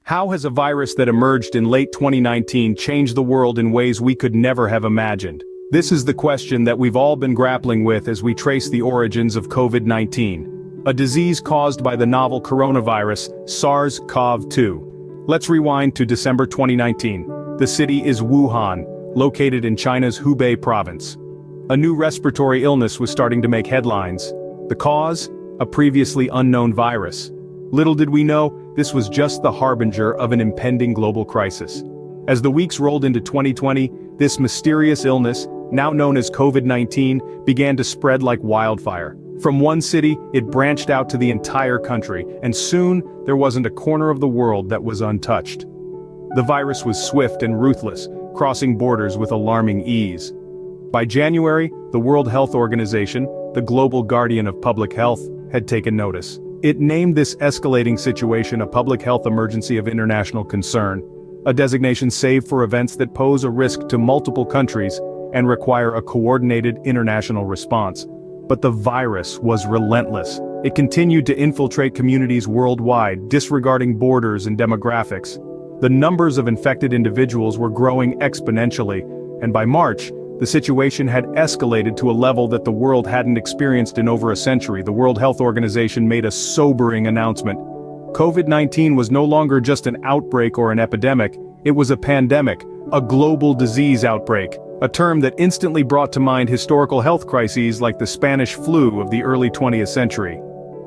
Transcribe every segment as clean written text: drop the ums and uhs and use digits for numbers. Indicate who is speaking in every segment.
Speaker 1: How has a virus that emerged in late 2019 changed the world in ways we could never have imagined? This is the question that we've all been grappling with as we trace the origins of COVID-19, a disease caused by the novel coronavirus, SARS-CoV-2. Let's rewind to December 2019. The city is Wuhan, located in China's Hubei province. A new respiratory illness was starting to make headlines. The cause? A previously unknown virus. Little did we know, this was just the harbinger of an impending global crisis. As the weeks rolled into 2020, this mysterious illness, now known as COVID-19, began to spread like wildfire. From one city, it branched out to the entire country, and soon, there wasn't a corner of the world that was untouched. The virus was swift and ruthless, crossing borders with alarming ease. By January, the World Health Organization, the global guardian of public health, had taken notice. It named this escalating situation a public health emergency of international concern, a designation saved for events that pose a risk to multiple countries and require a coordinated international response. But the virus was relentless. It continued to infiltrate communities worldwide, disregarding borders and demographics. The numbers of infected individuals were growing exponentially, and by March, the situation had escalated to a level that the world hadn't experienced in over a century. The World Health Organization made a sobering announcement. COVID-19 was no longer just an outbreak or an epidemic, it was a pandemic, a global disease outbreak, a term that instantly brought to mind historical health crises like the Spanish flu of the early 20th century.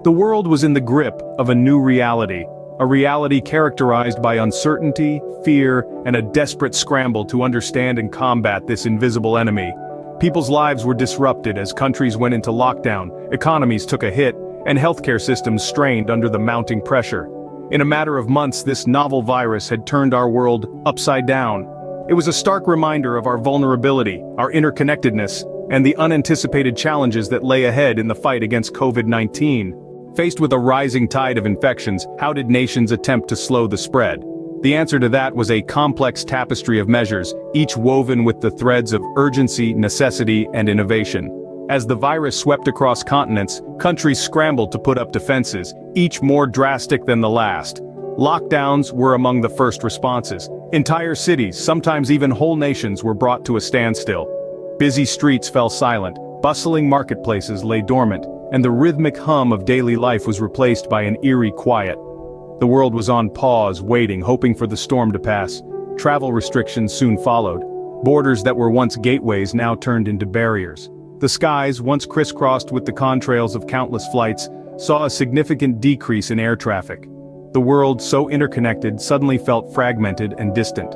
Speaker 1: The world was in the grip of a new reality, a reality characterized by uncertainty, fear, and a desperate scramble to understand and combat this invisible enemy. People's lives were disrupted as countries went into lockdown, economies took a hit, and healthcare systems strained under the mounting pressure. In a matter of months, this novel virus had turned our world upside down. It was a stark reminder of our vulnerability, our interconnectedness, and the unanticipated challenges that lay ahead in the fight against COVID-19. Faced with a rising tide of infections, how did nations attempt to slow the spread? The answer to that was a complex tapestry of measures, each woven with the threads of urgency, necessity, and innovation. As the virus swept across continents, countries scrambled to put up defenses, each more drastic than the last. Lockdowns were among the first responses. Entire cities, sometimes even whole nations, were brought to a standstill. Busy streets fell silent, bustling marketplaces lay dormant, and the rhythmic hum of daily life was replaced by an eerie quiet. The world was on pause, waiting, hoping for the storm to pass. Travel restrictions soon followed. Borders that were once gateways now turned into barriers. The skies, once crisscrossed with the contrails of countless flights, saw a significant decrease in air traffic. The world, so interconnected, suddenly felt fragmented and distant.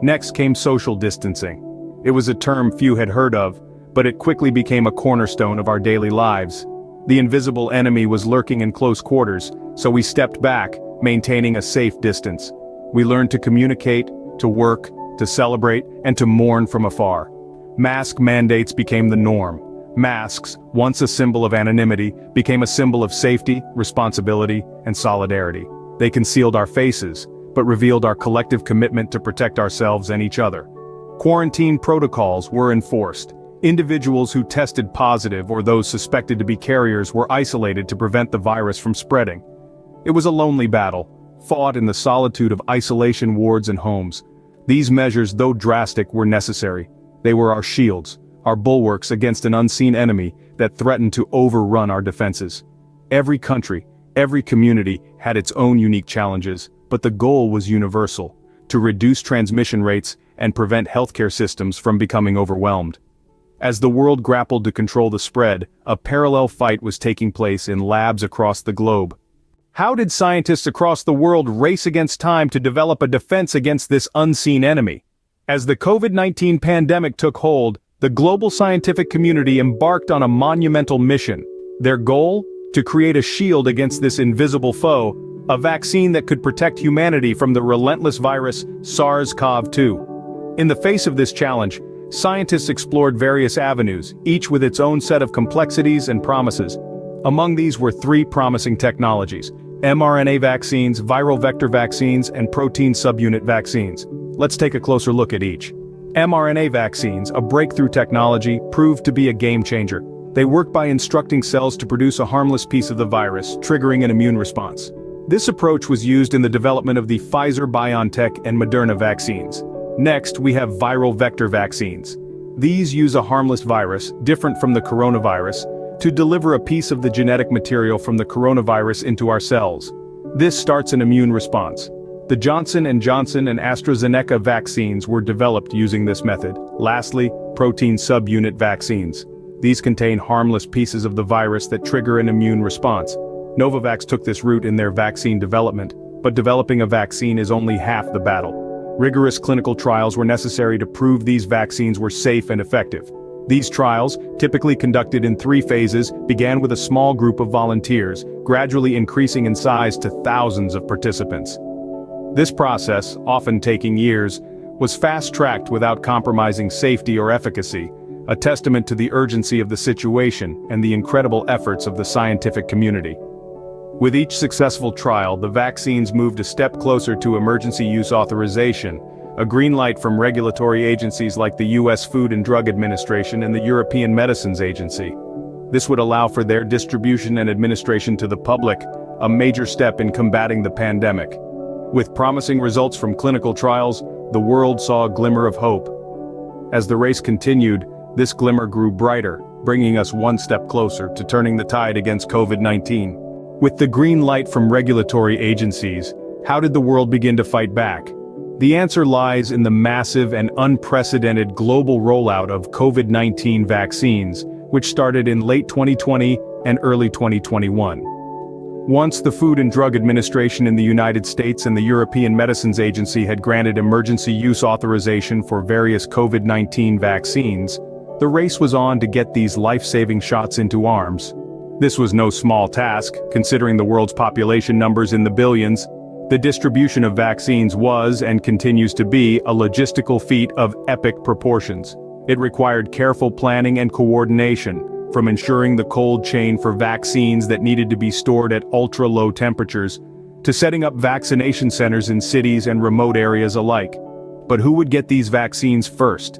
Speaker 1: Next came social distancing. It was a term few had heard of, but it quickly became a cornerstone of our daily lives. The invisible enemy was lurking in close quarters, so we stepped back, maintaining a safe distance. We learned to communicate, to work, to celebrate, and to mourn from afar. Mask mandates became the norm. Masks, once a symbol of anonymity, became a symbol of safety, responsibility, and solidarity. They concealed our faces, but revealed our collective commitment to protect ourselves and each other. Quarantine protocols were enforced. Individuals who tested positive or those suspected to be carriers were isolated to prevent the virus from spreading. It was a lonely battle, fought in the solitude of isolation wards and homes. These measures, though drastic, were necessary. They were our shields, our bulwarks against an unseen enemy that threatened to overrun our defenses. Every country, every community had its own unique challenges, but the goal was universal: to reduce transmission rates and prevent healthcare systems from becoming overwhelmed. As the world grappled to control the spread, a parallel fight was taking place in labs across the globe. How did scientists across the world race against time to develop a defense against this unseen enemy? As the COVID-19 pandemic took hold, the global scientific community embarked on a monumental mission. Their goal? To create a shield against this invisible foe, a vaccine that could protect humanity from the relentless virus SARS-CoV-2. In the face of this challenge, scientists explored various avenues, each with its own set of complexities and promises. Among these were three promising technologies: mRNA vaccines, viral vector vaccines, and protein subunit vaccines. Let's take a closer look at each. mRNA vaccines, a breakthrough technology, proved to be a game-changer. They work by instructing cells to produce a harmless piece of the virus, triggering an immune response. This approach was used in the development of the Pfizer-BioNTech and Moderna vaccines. Next, we have viral vector vaccines. These use a harmless virus, different from the coronavirus, to deliver a piece of the genetic material from the coronavirus into our cells. This starts an immune response. The Johnson & Johnson and AstraZeneca vaccines were developed using this method. Lastly, protein subunit vaccines. These contain harmless pieces of the virus that trigger an immune response. Novavax took this route in their vaccine development, but developing a vaccine is only half the battle. Rigorous clinical trials were necessary to prove these vaccines were safe and effective. These trials, typically conducted in 3 phases, began with a small group of volunteers, gradually increasing in size to thousands of participants. This process, often taking years, was fast-tracked without compromising safety or efficacy, a testament to the urgency of the situation and the incredible efforts of the scientific community. With each successful trial, the vaccines moved a step closer to emergency use authorization, a green light from regulatory agencies like the U.S. Food and Drug Administration and the European Medicines Agency. This would allow for their distribution and administration to the public, a major step in combating the pandemic. With promising results from clinical trials, the world saw a glimmer of hope. As the race continued, this glimmer grew brighter, bringing us one step closer to turning the tide against COVID-19. With the green light from regulatory agencies, how did the world begin to fight back? The answer lies in the massive and unprecedented global rollout of COVID-19 vaccines, which started in late 2020 and early 2021. Once the Food and Drug Administration in the United States and the European Medicines Agency had granted emergency use authorization for various COVID-19 vaccines, the race was on to get these life-saving shots into arms. This was no small task, considering the world's population numbers in the billions. The distribution of vaccines was, and continues to be, a logistical feat of epic proportions. It required careful planning and coordination, from ensuring the cold chain for vaccines that needed to be stored at ultra-low temperatures, to setting up vaccination centers in cities and remote areas alike. But who would get these vaccines first?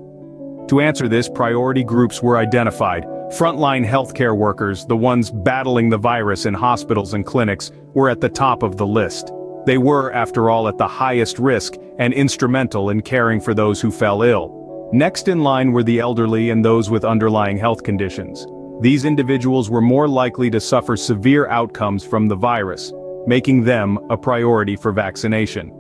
Speaker 1: To answer this, priority groups were identified. Frontline healthcare workers, the ones battling the virus in hospitals and clinics, were at the top of the list. They were, after all, at the highest risk and instrumental in caring for those who fell ill. Next in line were the elderly and those with underlying health conditions. These individuals were more likely to suffer severe outcomes from the virus, making them a priority for vaccination.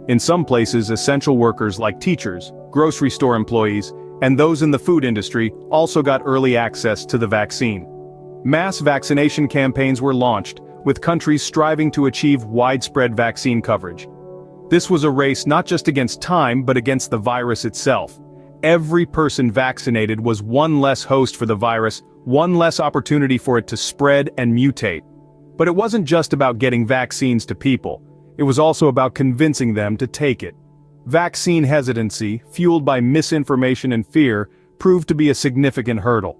Speaker 1: In some places, essential workers like teachers, grocery store employees, and those in the food industry also got early access to the vaccine. Mass vaccination campaigns were launched, with countries striving to achieve widespread vaccine coverage. This was a race not just against time but against the virus itself. Every person vaccinated was one less host for the virus, one less opportunity for it to spread and mutate. But it wasn't just about getting vaccines to people, it was also about convincing them to take it. Vaccine hesitancy, fueled by misinformation and fear, proved to be a significant hurdle.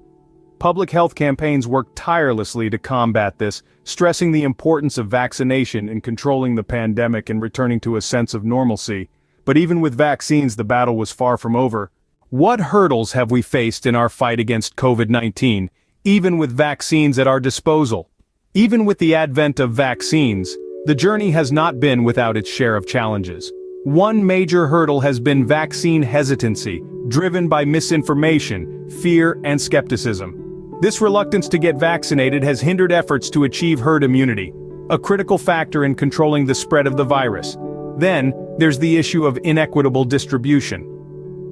Speaker 1: Public health campaigns worked tirelessly to combat this, stressing the importance of vaccination in controlling the pandemic and returning to a sense of normalcy. But even with vaccines, the battle was far from over. What hurdles have we faced in our fight against COVID-19, even with vaccines at our disposal? Even with the advent of vaccines, the journey has not been without its share of challenges. One major hurdle has been vaccine hesitancy, driven by misinformation, fear, and skepticism. This reluctance to get vaccinated has hindered efforts to achieve herd immunity, a critical factor in controlling the spread of the virus. Then, there's the issue of inequitable distribution.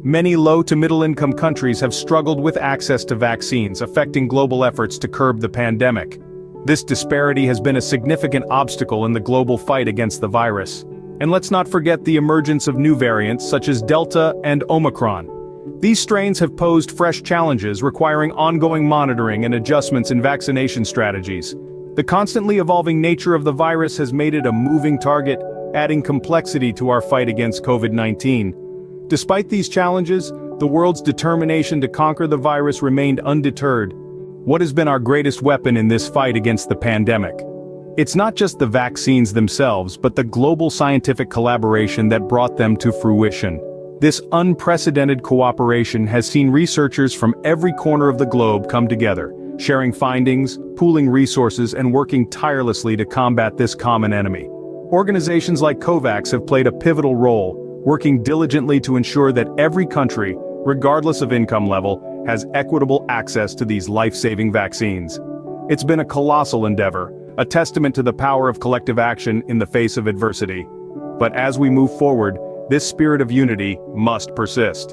Speaker 1: Many low to middle-income countries have struggled with access to vaccines, affecting global efforts to curb the pandemic. This disparity has been a significant obstacle in the global fight against the virus. And let's not forget the emergence of new variants such as Delta and Omicron. These strains have posed fresh challenges requiring ongoing monitoring and adjustments in vaccination strategies. The constantly evolving nature of the virus has made it a moving target, adding complexity to our fight against COVID-19. Despite these challenges, the world's determination to conquer the virus remained undeterred. What has been our greatest weapon in this fight against the pandemic? It's not just the vaccines themselves, but the global scientific collaboration that brought them to fruition. This unprecedented cooperation has seen researchers from every corner of the globe come together, sharing findings, pooling resources, and working tirelessly to combat this common enemy. Organizations like COVAX have played a pivotal role, working diligently to ensure that every country, regardless of income level, has equitable access to these life-saving vaccines. It's been a colossal endeavor, a testament to the power of collective action in the face of adversity. But as we move forward, this spirit of unity must persist.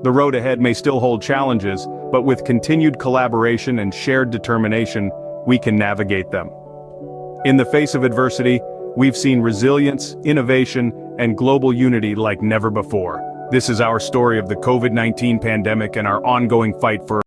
Speaker 1: The road ahead may still hold challenges, but with continued collaboration and shared determination, we can navigate them. In the face of adversity, we've seen resilience, innovation, and global unity like never before. This is our story of the COVID-19 pandemic and our ongoing fight for